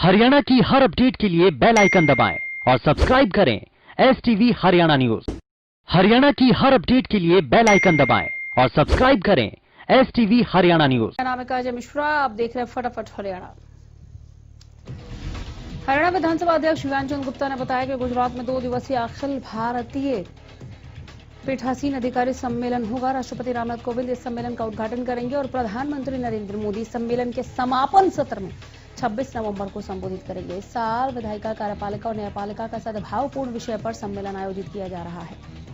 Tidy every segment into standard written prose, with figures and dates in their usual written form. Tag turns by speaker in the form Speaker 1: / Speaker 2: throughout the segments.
Speaker 1: हरियाणा की हर अपडेट के लिए बेल आइकन दबाएं और सब्सक्राइब करें STV हरियाणा न्यूज। हरियाणा की हर अपडेट के लिए बेल आइकन दबाएं और सब्सक्राइब करें STV हरियाणा न्यूज।
Speaker 2: मेरा नाम है काजल मिश्रा, आप देख रहे हैं फटाफट हरियाणा। हरियाणा विधानसभा अध्यक्ष ज्ञानचंद गुप्ता ने बताया कि गुजरात में 2 दिवसीय अखिल भारतीय पीठासीन अधिकारी सम्मेलन होगा। राष्ट्रपति रामनाथ कोविंद इस सम्मेलन का उद्घाटन करेंगे और प्रधानमंत्री नरेंद्र मोदी सम्मेलन के समापन सत्र में 26 नवंबर को संबोधित करेंगे। इस साल विधायिका, कार्यपालिका और न्यायपालिका का सद्भावपूर्ण विषय पर सम्मेलन आयोजित किया जा रहा है।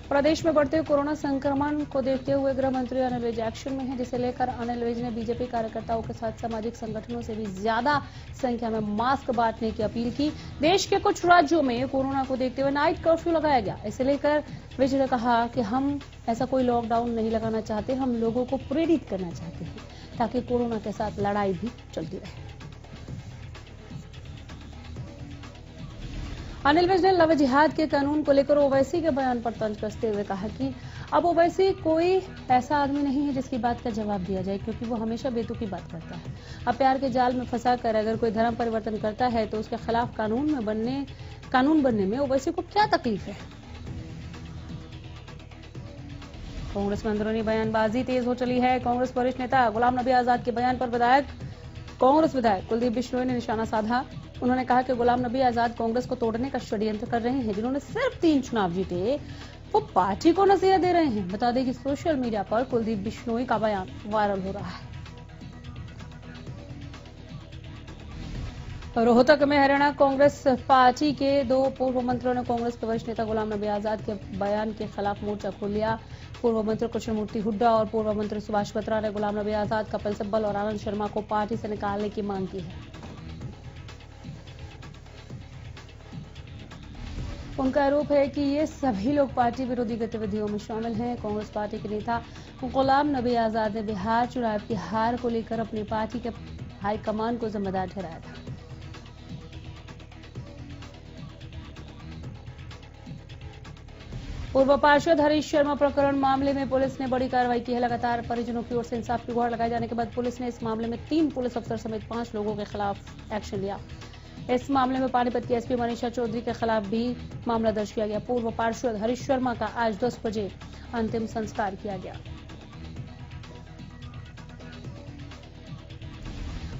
Speaker 2: प्रदेश में बढ़ते कोरोना संक्रमण को देखते हुए गृह मंत्री अनिल विज एक्शन में है, जिसे लेकर अनिल विज ने बीजेपी कार्यकर्ताओं के साथ सामाजिक संगठनों से भी ज्यादा संख्या में मास्क बांटने की अपील की। देश के कुछ राज्यों में कोरोना को देखते हुए नाइट कर्फ्यू लगाया गया। इसे लेकर विज ने कहा कि हम ऐसा कोई लॉकडाउन नहीं लगाना चाहते, हम लोगों को प्रेरित करना चाहते हैं ताकि कोरोना के साथ लड़ाई भी चलती रहे। अनिल विज ने लव जिहाद के कानून को लेकर ओवैसी के बयान पर तंज कसते हुए कहा कि अब ओवैसी कोई ऐसा आदमी नहीं है जिसकी बात का जवाब दिया जाए, क्योंकि वो हमेशा बेतुकी बात करता है। अब प्यार के जाल में फंसाकर अगर कोई धर्म परिवर्तन करता है तो उसके खिलाफ कानून बनने में ओवैसी को क्या तकलीफ है। कांग्रेस में अंदरूनी बयानबाजी तेज हो चली है। कांग्रेस वरिष्ठ नेता गुलाम नबी आजाद के बयान पर कांग्रेस विधायक कुलदीप बिश्नोई ने निशाना साधा। उन्होंने कहा कि गुलाम नबी आजाद कांग्रेस को तोड़ने का षड्यंत्र कर रहे हैं। जिन्होंने सिर्फ 3 चुनाव जीते वो पार्टी को नसीहत दे रहे हैं। बता दें कि सोशल मीडिया पर कुलदीप बिश्नोई का बयान वायरल हो रहा है। रोहतक में हरियाणा कांग्रेस पार्टी के 2 पूर्व मंत्रियों ने कांग्रेस के वरिष्ठ नेता गुलाम नबी आजाद के बयान के खिलाफ मोर्चा खोल लिया। पूर्व मंत्री कृष्णमूर्ति हुड्डा और पूर्व मंत्री सुभाष बत्रा ने गुलाम नबी आजाद, कपिल सिब्बल और आनंद शर्मा को पार्टी से निकालने की मांग की है। उनका आरोप है कि ये सभी लोग पार्टी विरोधी गतिविधियों में शामिल हैं। कांग्रेस पार्टी के नेता गुलाम नबी आजाद ने बिहार चुनाव की हार को लेकर अपनी पार्टी के हाईकमान को जिम्मेदार ठहराया था। पूर्व पार्षद हरीश शर्मा प्रकरण मामले में पुलिस ने बड़ी कार्रवाई की है। लगातार परिजनों की ओर से इंसाफ की गुहार लगाए जाने के बाद पुलिस ने इस मामले में 3 पुलिस अफसर समेत 5 लोगों के खिलाफ एक्शन लिया। इस मामले में पानीपत की एसपी मनीषा चौधरी के खिलाफ भी मामला दर्ज किया गया। पूर्व पार्षद हरीश शर्मा का आज 10 बजे अंतिम संस्कार किया गया।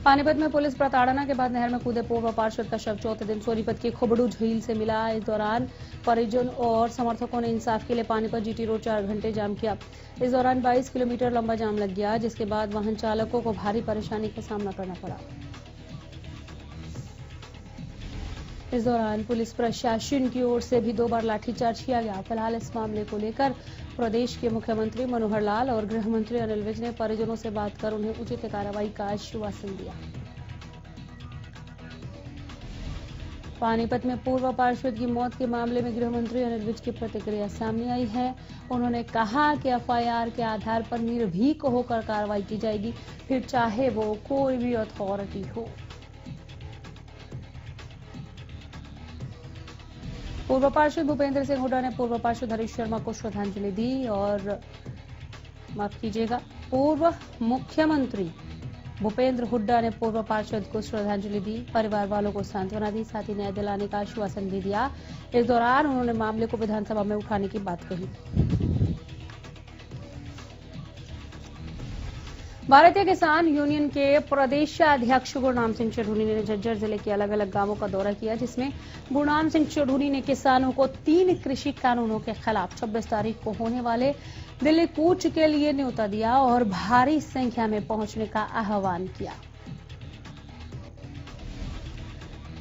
Speaker 2: पानीपत में पुलिस प्रताड़ना के बाद नहर में कूदे पूर्व पार्षद का शव चौथे दिन सोनीपत की खुबड़ू झील से मिला। इस दौरान परिजन और समर्थकों ने इंसाफ के लिए पानीपत जीटी रोड 4 घंटे जाम किया। इस दौरान 22 किलोमीटर लंबा जाम लग गया, जिसके बाद वाहन चालकों को भारी परेशानी का सामना करना पड़ा। इस दौरान पुलिस प्रशासन की ओर से भी 2 बार लाठीचार्ज किया गया। फिलहाल इस मामले को लेकर प्रदेश के मुख्यमंत्री मनोहर लाल और गृह मंत्री अनिल विज ने परिजनों से बात कर उन्हें उचित कार्रवाई का आश्वासन दिया। पानीपत में पूर्व पार्षद की मौत के मामले में गृह मंत्री अनिल विज की प्रतिक्रिया सामने आई है। उन्होंने कहा कि FIR के आधार पर निर्भीक होकर कार्रवाई की जाएगी, फिर चाहे वो कोई भी अथॉरिटी हो। पूर्व पार्षद भूपेंद्र सिंह हुड्डा ने पूर्व पार्षद हरीश शर्मा को श्रद्धांजलि दी और पूर्व मुख्यमंत्री भूपेंद्र हुड्डा ने पूर्व पार्षद को श्रद्धांजलि दी, परिवार वालों को सांत्वना दी, साथ ही न्याय दिलाने का आश्वासन भी दिया। इस दौरान उन्होंने मामले को विधानसभा में उठाने की बात कही। भारतीय किसान यूनियन के प्रदेशाध्यक्ष गुरनाम सिंह चढ़ूनी ने झज्जर जिले के अलग अलग गांवों का दौरा किया, जिसमें गुरनाम सिंह चढ़ूनी ने किसानों को 3 कृषि कानूनों के खिलाफ 26 तारीख को होने वाले दिल्ली कूच के लिए न्योता दिया और भारी संख्या में पहुंचने का आह्वान किया।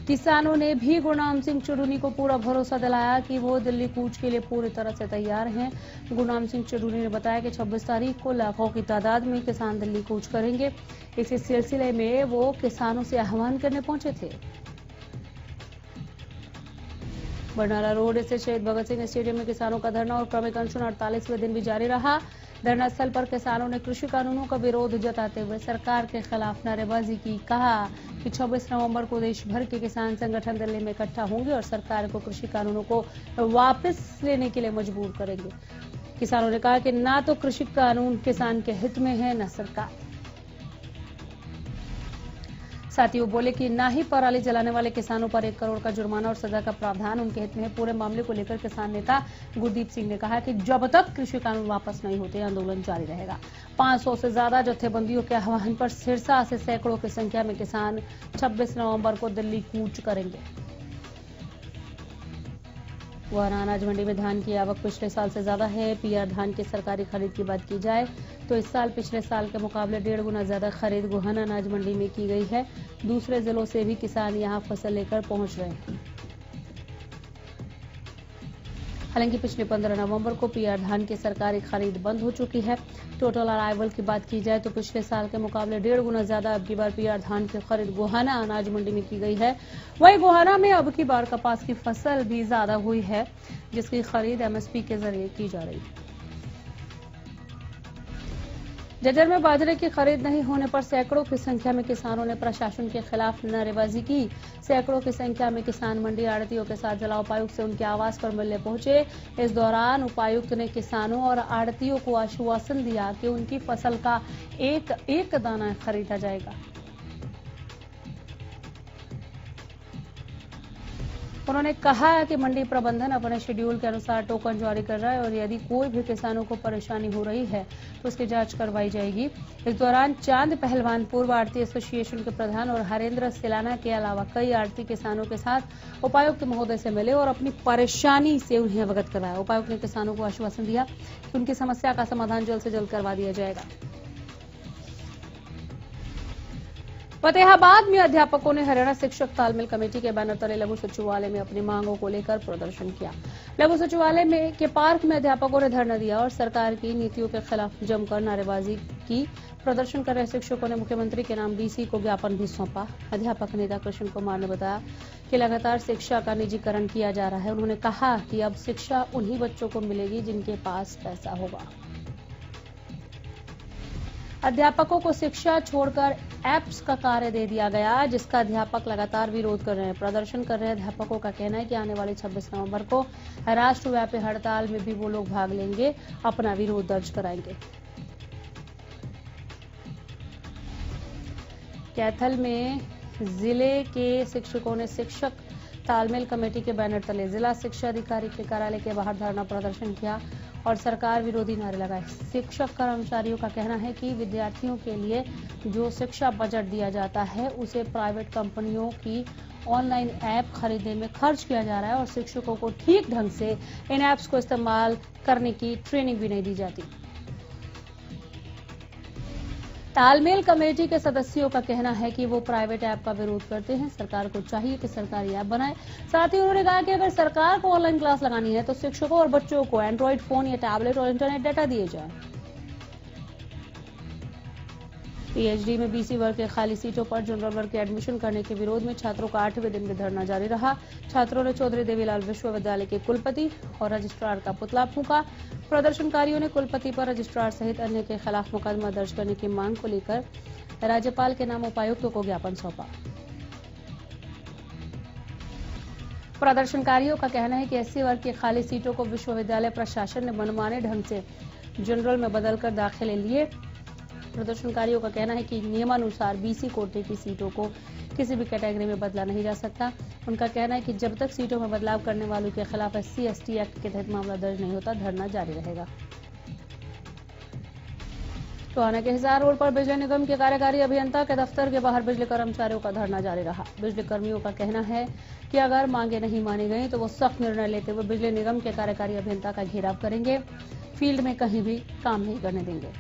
Speaker 2: किसानों ने भी गुरनाम सिंह चढ़ूनी को पूरा भरोसा दिलाया कि वो दिल्ली कूच के लिए पूरी तरह से तैयार हैं। गुरनाम सिंह चढ़ूनी ने बताया कि 26 तारीख को लाखों की तादाद में किसान दिल्ली कूच करेंगे। इसी सिलसिले में वो किसानों से आह्वान करने पहुंचे थे। बरनाला रोड स्थित शहीद भगत सिंह स्टेडियम में किसानों का धरना और क्रमिक अनशन 48वें दिन भी जारी रहा। धरना स्थल पर किसानों ने कृषि कानूनों का विरोध जताते हुए सरकार के खिलाफ नारेबाजी की। कहा कि 26 नवंबर को देश भर के किसान संगठन दिल्ली में इकट्ठा होंगे और सरकार को कृषि कानूनों को वापस लेने के लिए मजबूर करेंगे। किसानों ने कहा कि ना तो कृषि कानून किसान के हित में है, न सरकार। साथ ही वो बोले कि ना ही पराली जलाने वाले किसानों पर 1 करोड़ का जुर्माना और सजा का प्रावधान उनके हित में है। पूरे मामले को लेकर किसान नेता गुरदीप सिंह ने कहा कि जब तक कृषि कानून वापस नहीं होते आंदोलन जारी रहेगा। 500 से ज्यादा जत्थेबंदियों के आह्वान पर सिरसा से सैकड़ों की संख्या में किसान 26 नवंबर को दिल्ली कूच करेंगे। गोहाना अनाज मंडी में धान की आवक पिछले साल से ज्यादा है। पीआर धान की सरकारी खरीद की बात की जाए तो इस साल पिछले साल के मुकाबले 1.5 गुना ज्यादा खरीद गोहाना अनाज मंडी में की गई है। दूसरे जिलों से भी किसान यहां फसल लेकर पहुंच रहे हैं। हालांकि पिछले 15 नवंबर को पीआर धान की सरकारी खरीद बंद हो चुकी है। टोटल अराइवल की बात की जाए तो पिछले साल के मुकाबले 1.5 गुना ज्यादा अब की बार पीआर धान की खरीद गोहाना अनाज मंडी में की गई है। वहीं गोहाना में अब की बार कपास की फसल भी ज्यादा हुई है, जिसकी खरीद एमएसपी के जरिए की जा रही है। जज्जर में बाजरे की खरीद नहीं होने पर सैकड़ों की संख्या में किसानों ने प्रशासन के खिलाफ नारेबाजी की। सैकड़ों की संख्या में किसान मंडी आड़तियों के साथ जिला उपायुक्त से उनके आवास पर मिलने पहुंचे। इस दौरान उपायुक्त ने किसानों और आड़तियों को आश्वासन दिया कि उनकी फसल का एक एक दाना खरीदा जाएगा। उन्होंने कहा कि मंडी प्रबंधन अपने शेड्यूल के अनुसार टोकन जारी कर रहा है और यदि कोई भी किसानों को परेशानी हो रही है तो उसकी जांच करवाई जाएगी। इस दौरान चांद पहलवान पूर्व आड़ती एसोसिएशन के प्रधान और हरेंद्र सिलाना के अलावा कई आड़ती किसानों के साथ उपायुक्त महोदय से मिले और अपनी परेशानी से उन्हें अवगत कराया। उपायुक्त ने किसानों को आश्वासन दिया कि उनकी समस्या का समाधान जल्द से जल्द करवा दिया जाएगा। फतेहाबाद में अध्यापकों ने हरियाणा शिक्षक तालमेल कमेटी के बैनर तले लघु सचिवालय में अपनी मांगों को लेकर प्रदर्शन किया। लघु सचिवालय में के पार्क में अध्यापकों ने धरना दिया और सरकार की नीतियों के खिलाफ जमकर नारेबाजी की। प्रदर्शन कर रहे शिक्षकों ने मुख्यमंत्री के नाम डीसी को ज्ञापन भी सौंपा। अध्यापक नेता कृष्ण कुमार ने बताया कि लगातार शिक्षा का निजीकरण किया जा रहा है। उन्होंने कहा कि अब शिक्षा उन्हीं बच्चों को मिलेगी जिनके पास पैसा होगा। अध्यापकों को शिक्षा छोड़कर एप्स का कार्य दे दिया गया, जिसका अध्यापक लगातार विरोध कर रहे हैं। प्रदर्शन कर रहे अध्यापकों का कहना है कि आने वाले 26 नवंबर को राष्ट्रव्यापी हड़ताल में भी वो लोग भाग लेंगे, अपना विरोध दर्ज कराएंगे। कैथल में जिले के शिक्षकों ने शिक्षक तालमेल कमेटी के बैनर तले जिला शिक्षा अधिकारी के कार्यालय के बाहर धरना प्रदर्शन किया और सरकार विरोधी नारे लगाए। शिक्षक कर्मचारियों का कहना है कि विद्यार्थियों के लिए जो शिक्षा बजट दिया जाता है उसे प्राइवेट कंपनियों की ऑनलाइन ऐप खरीदने में खर्च किया जा रहा है और शिक्षकों को ठीक ढंग से इन ऐप्स को इस्तेमाल करने की ट्रेनिंग भी नहीं दी जाती। तालमेल कमेटी के सदस्यों का कहना है कि वो प्राइवेट ऐप का विरोध करते हैं। सरकार को चाहिए कि सरकारी ऐप बनाए। साथ ही उन्होंने कहा कि अगर सरकार को ऑनलाइन क्लास लगानी है तो शिक्षकों और बच्चों को एंड्रॉइड फोन या टैबलेट और इंटरनेट डाटा दिए जाए। पीएचडी में बीसी वर्ग के खाली सीटों पर जनरल वर्ग के एडमिशन करने के विरोध में छात्रों का 8वें दिन भी धरना जारी रहा। छात्रों ने चौधरी देवीलाल विश्वविद्यालय के कुलपति और रजिस्ट्रार का पुतला फूंका। प्रदर्शनकारियों ने कुलपति पर रजिस्ट्रार सहित अन्य के खिलाफ मुकदमा दर्ज करने की मांग को लेकर राज्यपाल के नाम उपायुक्त को ज्ञापन सौंपा। प्रदर्शनकारियों का कहना है कि एससी वर्ग की खाली सीटों को विश्वविद्यालय प्रशासन ने मनमाने ढंग से जनरल में बदलकर दाखिले लिए। प्रदर्शनकारियों का कहना है कि नियमानुसार बीसी कोटे की सीटों को किसी भी कैटेगरी में बदला नहीं जा सकता। उनका कहना है कि जब तक सीटों में बदलाव करने वालों के खिलाफ SC/ST एक्ट के तहत मामला दर्ज नहीं होता, धरना जारी रहेगा। टोहाना के हिसार रोड पर बिजली निगम के कार्यकारी अभियंता के दफ्तर के बाहर बिजली कर्मचारियों का धरना जारी रहा। बिजली कर्मियों का कहना है कि अगर मांगे नहीं मानी गई तो वो सख्त निर्णय लेते हुए बिजली निगम के कार्यकारी अभियंता का घेराव करेंगे। फील्ड में कहीं भी काम नहीं करने देंगे।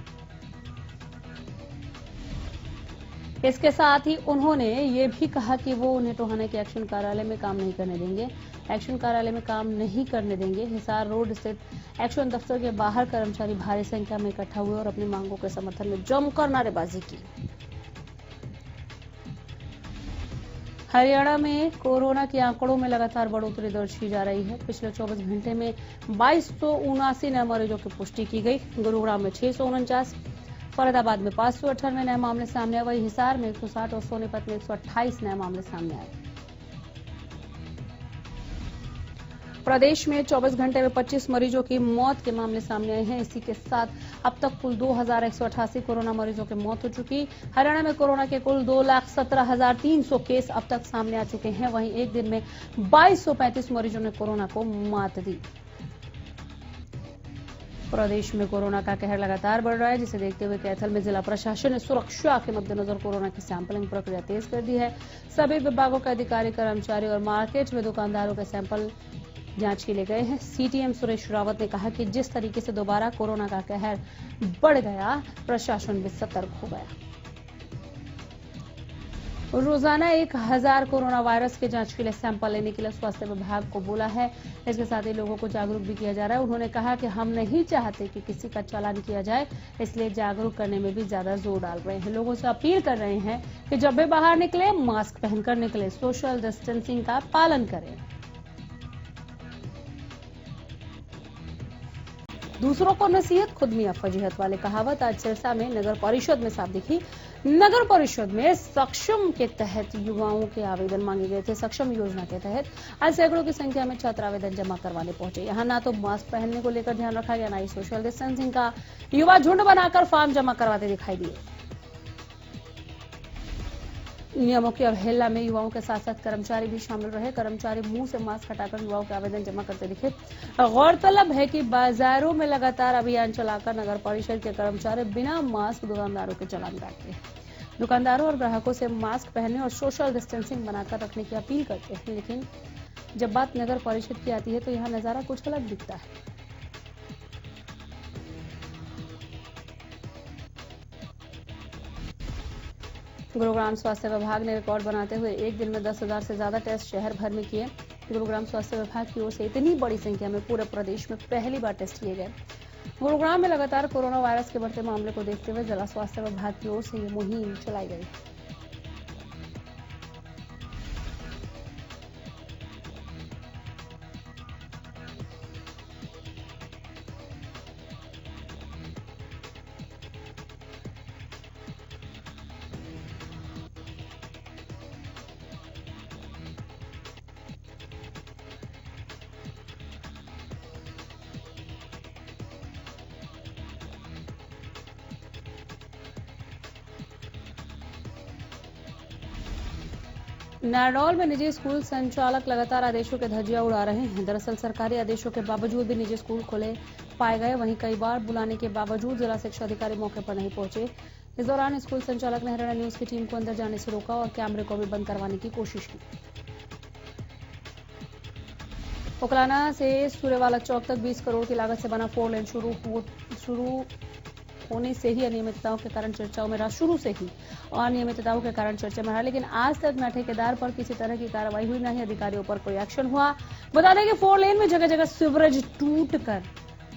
Speaker 2: इसके साथ ही उन्होंने ये भी कहा कि वो उन्हें टोहाना के एक्शन कार्यालय में काम नहीं करने देंगे। एक्शन कार्यालय में काम नहीं करने देंगे। हिसार रोड स्थित एक्शन दफ्तर के बाहर कर्मचारी भारी संख्या में इकट्ठा हुए और अपनी मांगों के समर्थन में जमकर नारेबाजी की। हरियाणा में कोरोना के आंकड़ों में लगातार बढ़ोतरी दर्ज की जा रही है। पिछले 24 घंटे में 2279 नए मरीजों की पुष्टि की गई। गुरुग्राम में 649, फरीदाबाद में 598 नए मामले सामने आए। वहीं हिसार में 160 और सोनीपत में 128 नए मामले सामने आए। प्रदेश में 24 घंटे में 25 मरीजों की मौत के मामले सामने आए हैं। इसी के साथ अब तक कुल 2188 कोरोना मरीजों की मौत हो चुकी। हरियाणा में कोरोना के कुल 2,17,300 केस अब तक सामने आ चुके हैं। वहीं एक दिन में 2235 मरीजों ने कोरोना को मात दी। प्रदेश में कोरोना का कहर लगातार बढ़ रहा है, जिसे देखते हुए कैथल में जिला प्रशासन ने सुरक्षा के मद्देनजर कोरोना की सैंपलिंग प्रक्रिया तेज कर दी है। सभी विभागों के अधिकारी, कर्मचारी और मार्केट में दुकानदारों के सैंपल जांच के लिए गए हैं। सीटीएम सुरेश रावत ने कहा कि जिस तरीके से दोबारा कोरोना का कहर बढ़ गया, प्रशासन भी सतर्क हो गया। रोजाना 1000 कोरोना वायरस के जांच के लिए सैंपल लेने के लिए स्वास्थ्य विभाग को बोला है। इसके साथ ही लोगों को जागरूक भी किया जा रहा है। उन्होंने कहा कि हम नहीं चाहते कि किसी का चालान किया जाए, इसलिए जागरूक करने में भी ज्यादा जोर डाल रहे हैं। लोगों से अपील कर रहे हैं कि जब भी बाहर निकले मास्क पहनकर निकले, सोशल डिस्टेंसिंग का पालन करें। दूसरों को नसीहत, खुद मियां फजीहत वाले कहावत आज सिरसा में नगर परिषद में साफ दिखी। नगर परिषद में सक्षम के तहत युवाओं के आवेदन मांगे गए थे। सक्षम योजना के तहत आज सैकड़ों की संख्या में छात्र आवेदन जमा करवाने पहुंचे। यहां ना तो मास्क पहनने को लेकर ध्यान रखा गया, ना ही सोशल डिस्टेंसिंग का। युवा झुंड बनाकर फॉर्म जमा करवाते दिखाई दिए। नियमों की अवहेलना में युवाओं के साथ साथ कर्मचारी भी शामिल रहे। कर्मचारी मुंह से मास्क हटाकर युवाओं के आवेदन जमा करते दिखे। गौरतलब है कि बाजारों में लगातार अभियान चलाकर नगर परिषद के कर्मचारी बिना मास्क दुकानदारों के चालान काटते हैं। दुकानदारों और ग्राहकों से मास्क पहनने और सोशल डिस्टेंसिंग बनाकर रखने की अपील करते हैं, लेकिन जब बात नगर परिषद की आती है तो यहाँ नजारा कुछ अलग दिखता है। गुरुग्राम स्वास्थ्य विभाग ने रिकॉर्ड बनाते हुए एक दिन में 10,000 से ज्यादा टेस्ट शहर भर में किए। गुरुग्राम स्वास्थ्य विभाग की ओर से इतनी बड़ी संख्या में पूरे प्रदेश में पहली बार टेस्ट किए गए। गुरुग्राम में लगातार कोरोना वायरस के बढ़ते मामले को देखते हुए जिला स्वास्थ्य विभाग की ओर से ये मुहिम चलाई गई है। नारनौल में निजी स्कूल संचालक लगातार आदेशों के धज्जियां उड़ा रहे हैं। दरअसल सरकारी आदेशों के बावजूद भी निजी स्कूल खुले पाए गए। वहीं कई बार बुलाने के बावजूद जिला शिक्षा अधिकारी मौके पर नहीं पहुंचे। इस दौरान स्कूल संचालक ने हरियाणा न्यूज की टीम को अंदर जाने से रोका और कैमरे को भी बंद करवाने की कोशिश की। उकलाना से सूर्यवाला चौक तक 20 करोड़ की लागत से बना 4 लेन शुरू होने से ही अनियमितताओं के कारण चर्चाओं में रहा। शुरू से ही अनियमितताओं के कारण चर्चा में रहा, लेकिन आज तक न ठेकेदार पर किसी तरह की कार्रवाई हुई, न ही अधिकारियों पर कोई एक्शन हुआ। बता दें कि 4 लेन में जगह जगह सीवरेज टूटकर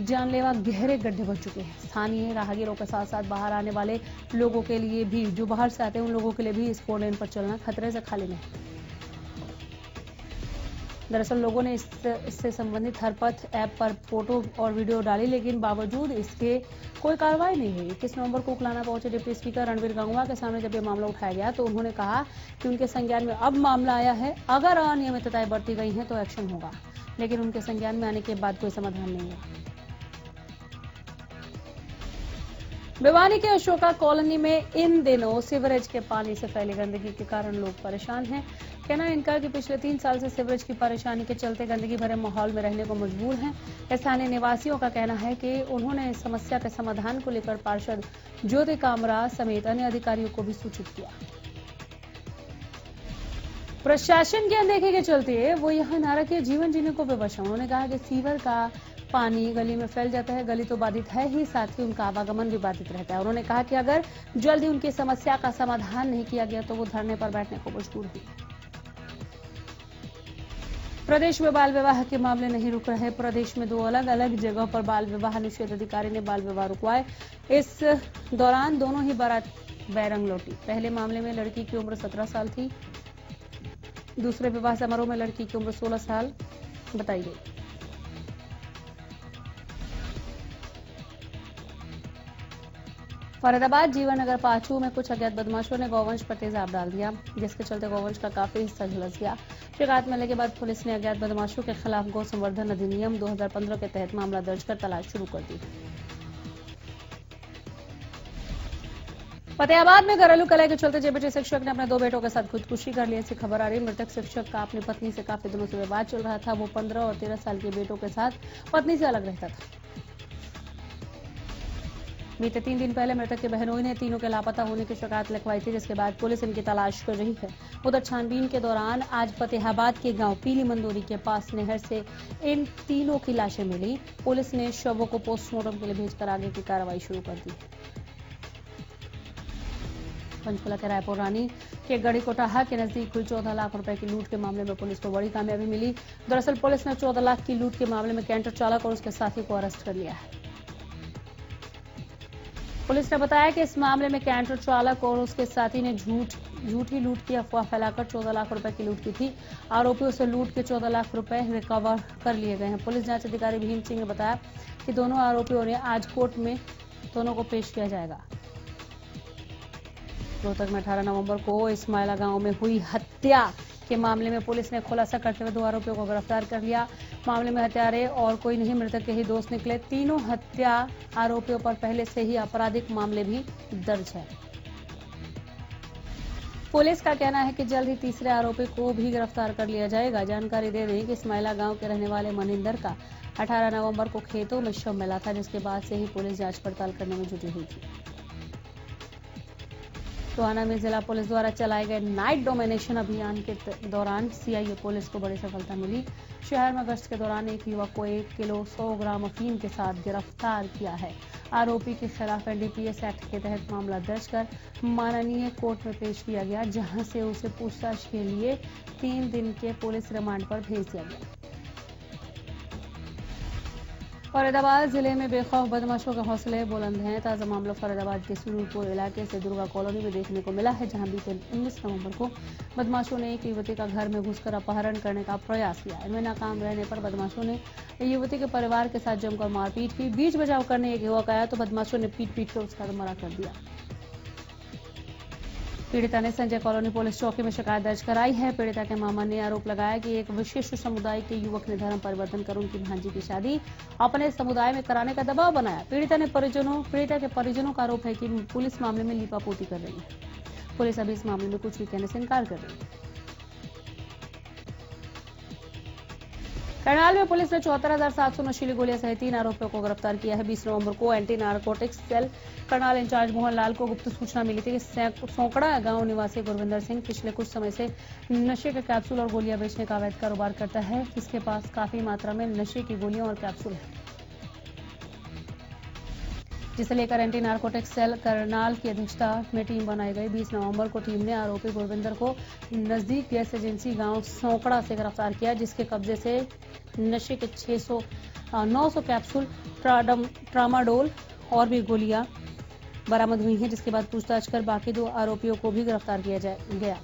Speaker 2: जानलेवा गहरे गड्ढे बन चुके हैं। स्थानीय राहगीरों के साथ साथ बाहर आने वाले लोगों के लिए भी, जो बाहर से आते हैं उन लोगों के लिए भी इस 4 लेन पर चलना खतरे से खाली नहीं। दरअसल लोगों ने इससे संबंधित हरपथ ऐप पर फोटो और वीडियो डाली, लेकिन बावजूद इसके कोई कार्रवाई नहीं हुई। 21 नवंबर को उकलाना पहुंचे डिप्टी स्पीकर रणवीर गंगवा के सामने जब यह मामला उठाया गया तो उन्होंने कहा कि उनके संज्ञान में अब मामला आया है। अगर अनियमितताएं बढ़ती गई हैं तो एक्शन होगा, लेकिन उनके संज्ञान में आने के बाद कोई समाधान नहीं हुआ। भिवानी के अशोका कॉलोनी में इन दिनों सीवरेज के पानी से फैली गंदगी के कारण लोग परेशान हैं। कहना है इनका कि पिछले 3 साल से सीवरेज की परेशानी के चलते गंदगी भरे माहौल में रहने को मजबूर हैं। स्थानीय निवासियों का कहना है कि उन्होंने इस समस्या के समाधान को लेकर पार्षद ज्योति कामरा समेत अन्य अधिकारियों को भी सूचित किया। प्रशासन की अनदेखी के चलते वो यहाँ नारकीय जीवन जीने को विवश है। उन्होंने कहा कि सीवर का पानी गली में फैल जाता है, गली तो बाधित है ही, साथ ही उनका आवागमन भी बाधित रहता है। उन्होंने कहा कि अगर जल्दी उनकी समस्या का समाधान नहीं किया गया तो वो धरने पर बैठने को मजबूर हुई। प्रदेश में बाल विवाह के मामले नहीं रुक रहे। प्रदेश में 2 अलग अलग जगहों पर बाल विवाह निषेध अधिकारी ने बाल विवाह रुकवाए। इस दौरान दोनों ही बारात बैरंग लौटी। पहले मामले में लड़की की उम्र 17 साल थी। दूसरे विवाह समारोह में लड़की की उम्र 16 साल बताई गई। फरीदाबाद जीवन नगर पाछू में कुछ अज्ञात बदमाशों ने गौवंश पर तेजाब डाल दिया, जिसके चलते गौवंश का काफी हिस्सा झुलस गया। शिकायत मिलने के बाद पुलिस ने अज्ञात बदमाशों के खिलाफ गौ संवर्धन अधिनियम 2015 के तहत मामला दर्ज कर तलाश शुरू कर दी। फतेहाबाद में घरेलू कलह के चलते जेबीटी शिक्षक ने अपने 2 बेटों के साथ खुदकुशी कर ली। ऐसी खबर आ रही है। मृतक शिक्षक का अपनी पत्नी से काफी दिनों से विवाद चल रहा था। वो 15 और 13 साल के बेटों के साथ पत्नी से अलग रहता था। बीते 3 दिन पहले मृतक के बहनोई ने तीनों के लापता होने की शिकायत लिखवाई थी, जिसके बाद पुलिस इनकी तलाश कर रही है। उधर छानबीन के दौरान आज फतेहाबाद के गांव पीली मंदोरी के पास नहर से इन तीनों की लाशें मिली। पुलिस ने शवों को पोस्टमार्टम के लिए भेजकर आगे की कार्रवाई शुरू कर दी। पंचकुला के रायपुर रानी के गढ़ी कोटाहा के नजदीक हुई 14 लाख रुपए की लूट के मामले में पुलिस को बड़ी कामयाबी मिली। दरअसल पुलिस ने 14 लाख की लूट के मामले में कैंटर चालक और उसके साथी को अरेस्ट कर लिया है। पुलिस ने बताया कि इस मामले में कैंटर चालक और उसके साथी ने झूठी लूट की अफवाह फैलाकर 14 लाख रुपए की लूट की थी। आरोपियों से लूट के 14 लाख रुपए रिकवर कर लिए गए हैं। पुलिस जांच अधिकारी भीम सिंह ने बताया कि दोनों आरोपियों ने आज कोर्ट में दोनों को पेश किया जाएगा। रोहतक में 18 नवंबर को इस्माइला गांव में हुई हत्या के मामले में पुलिस ने खुलासा करते हुए 2 आरोपियों को गिरफ्तार कर लिया। मामले में हत्यारे और कोई नहीं, मृतक के ही दोस्त निकले। तीनों हत्या आरोपियों पर पहले से ही आपराधिक मामले भी दर्ज है। पुलिस का कहना है कि जल्द ही तीसरे आरोपी को भी गिरफ्तार कर लिया जाएगा। जानकारी दे दें कि इस्माइला गांव के रहने वाले मनिंदर का 18 नवंबर को खेतों में शव मिला था, जिसके बाद से ही पुलिस जांच पड़ताल करने में जुटी हुई थी। टोहाना में जिला पुलिस द्वारा चलाए गए नाइट डोमिनेशन अभियान के दौरान सीआईए पुलिस को बड़ी सफलता मिली। शहर में गश्त के दौरान एक युवक को 1 किलो 100 ग्राम अफीम के साथ गिरफ्तार किया है। आरोपी के खिलाफ एनडीपीएस एक्ट के तहत मामला दर्ज कर माननीय कोर्ट में पेश किया गया, जहां से उसे पूछताछ के लिए 3 दिन के पुलिस रिमांड पर भेज दिया गया। फरीदाबाद जिले में बेखौफ बदमाशों के हौसले बुलंद हैं। ताजा मामला फरीदाबाद के सुरूरपुर इलाके से दुर्गा कॉलोनी में देखने को मिला है, जहां बीते 19 नवंबर को बदमाशों ने एक युवती का घर में घुसकर अपहरण करने का प्रयास किया। इनमें नाकाम रहने पर बदमाशों ने युवती के परिवार के साथ जमकर मारपीट की। बीच बचाव करने एक युवक आया तो बदमाशों ने पीट कर उसका मरा कर दिया। पीड़िता ने संजय कॉलोनी पुलिस चौकी में शिकायत दर्ज कराई है। पीड़िता के मामा ने आरोप लगाया कि एक विशिष्ट समुदाय के युवक ने धर्म परिवर्तन कर उनकी भांजी की शादी अपने समुदाय में कराने का दबाव बनाया। पीड़िता के परिजनों का आरोप है कि पुलिस मामले में लीपापोती कर रही है। पुलिस अभी इस मामले में कुछ भी कहने से इनकार कर रही है। करनाल में पुलिस ने 74,700 नशीली गोलियां सहित 3 आरोपियों को गिरफ्तार किया है। 20 नवंबर को anti narcotics cell Karnal incharge Mohan Lal को गुप्त सूचना मिली थी कि सौकड़ा गांव निवासी गुरविंदर सिंह पिछले कुछ समय से नशे के कैप्सूल और गोलियां बेचने का अवैध कारोबार करता है। इसके पास काफी मात्रा में नशे की गोलियां और कैप्सूल है, जिसे लेकर एंटी नारकोटिक्स सेल करनाल की अध्यक्षता में टीम बनाई गई। 20 नवंबर को टीम ने आरोपी गुरविंदर को नजदीक गैस एजेंसी गांव सौकड़ा से गिरफ्तार किया, जिसके कब्जे से नशे के 900 कैप्सूल ट्रामाडोल और भी गोलियां बरामद हुई हैं, जिसके बाद पूछताछ कर बाकी 2 आरोपियों को भी गिरफ्तार किया गया।